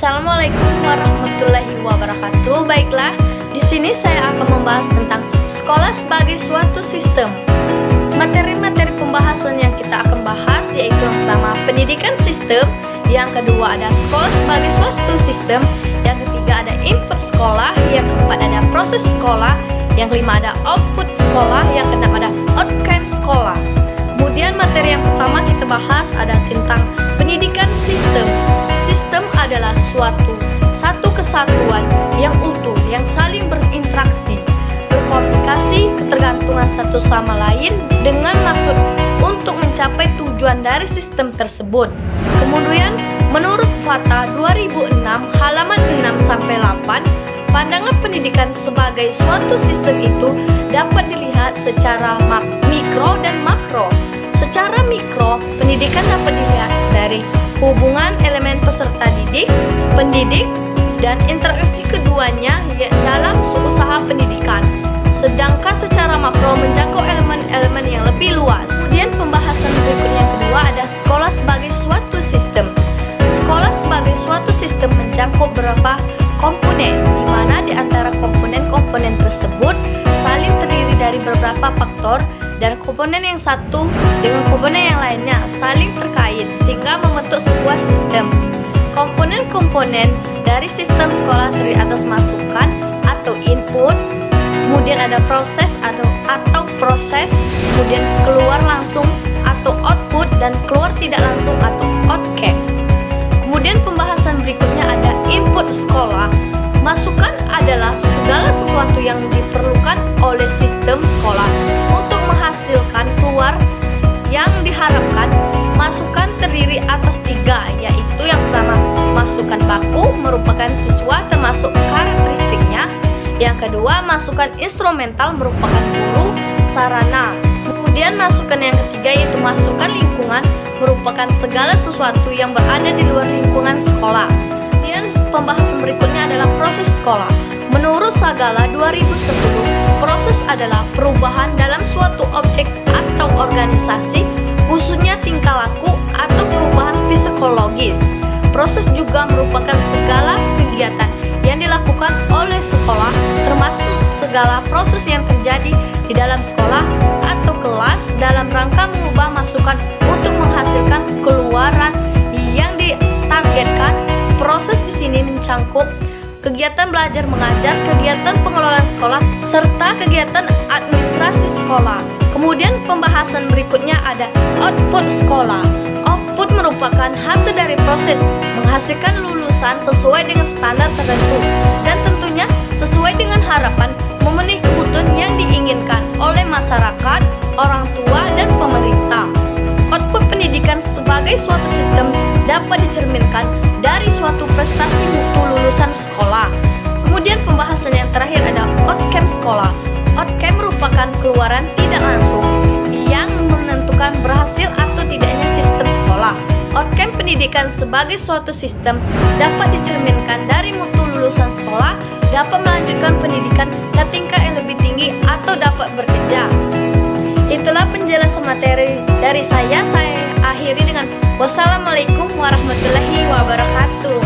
Assalamualaikum warahmatullahi wabarakatuh. Baiklah, di sini saya akan membahas tentang sekolah sebagai suatu sistem. Materi-materi pembahasan yang kita akan bahas yaitu yang pertama pendidikan sistem, yang kedua ada sekolah sebagai suatu sistem, yang ketiga ada input sekolah, yang keempat ada proses sekolah, yang kelima ada output sekolah, yang keenam ada outcome sekolah. Kemudian materi yang pertama kita bahas ada tentang pendidikan sistem. Sistem adalah satu kesatuan yang utuh, yang saling berinteraksi, berkomunikasi, ketergantungan satu sama lain dengan maksud untuk mencapai tujuan dari sistem tersebut. Kemudian, menurut Fakta 2006 halaman 6-8, pandangan pendidikan sebagai suatu sistem itu dapat dilihat secara mikro dan makro. Secara mikro, pendidikan dapat dilihat dari hubungan elemen peserta didik, pendidik, dan interaksi keduanya dalam usaha pendidikan. Sedangkan secara makro menjangkau elemen-elemen yang lebih luas. Kemudian pembahasan berikutnya yang kedua ada sekolah sebagai suatu sistem. Sekolah sebagai suatu sistem mencakup beberapa komponen, di mana di antara komponen-komponen tersebut saling terdiri dari beberapa faktor dan komponen yang satu dengan komponen yang lainnya saling terkait sehingga membentuk sebuah sistem. Komponen-komponen dari sistem sekolah terdiri atas masukan atau input, kemudian ada proses atau proses, kemudian keluar langsung atau output, dan keluar tidak langsung atau outcome. Kemudian pembahasan berikutnya ada input sekolah. Masukan adalah segala sesuatu yang diperlukan oleh sistem sekolah untuk menghasilkan keluar yang diharapkan. Masukan terdiri atas tiga, yaitu yang pertama masukan baku merupakan siswa termasuk karakteristiknya. Yang kedua masukan instrumental merupakan guru, sarana. Kemudian masukan yang ketiga yaitu masukan lingkungan merupakan segala sesuatu yang berada di luar lingkungan sekolah. Kemudian pembahasan berikutnya adalah proses sekolah. Menurut Sagala 2010, proses adalah perubahan dalam suatu objek atau organisasi, khususnya tingkah laku atau perubahan psikologis. Proses juga merupakan segala kegiatan yang dilakukan oleh sekolah, termasuk segala proses yang terjadi di dalam sekolah atau kelas dalam rangka mengubah masukan untuk menghasilkan keluaran yang ditargetkan. Proses di sini mencakup kegiatan belajar mengajar, kegiatan pengelolaan sekolah, serta kegiatan administrasi sekolah. Kemudian pembahasan berikutnya ada output sekolah. Output merupakan hasil dari proses menghasilkan lulusan sesuai dengan standar tertentu dan tentunya sesuai dengan harapan memenuhi kebutuhan yang diinginkan oleh masyarakat, orang tua, dan pemerintah. Output pendidikan sebagai suatu sistem dapat dicerminkan dari suatu prestasi mutu lulusan sekolah. Kemudian pembahasan yang terakhir ada outcome sekolah. Outcome merupakan keluaran tidak langsung yang menentukan berhasil atau tidaknya sistem sekolah. Outcome pendidikan sebagai suatu sistem dapat dicerminkan dari mutu lulusan sekolah, dapat melanjutkan pendidikan ke tingkat yang lebih tinggi atau dapat bekerja. Itulah penjelasan materi dari saya akhiri dengan wassalamualaikum warahmatullahi wabarakatuh.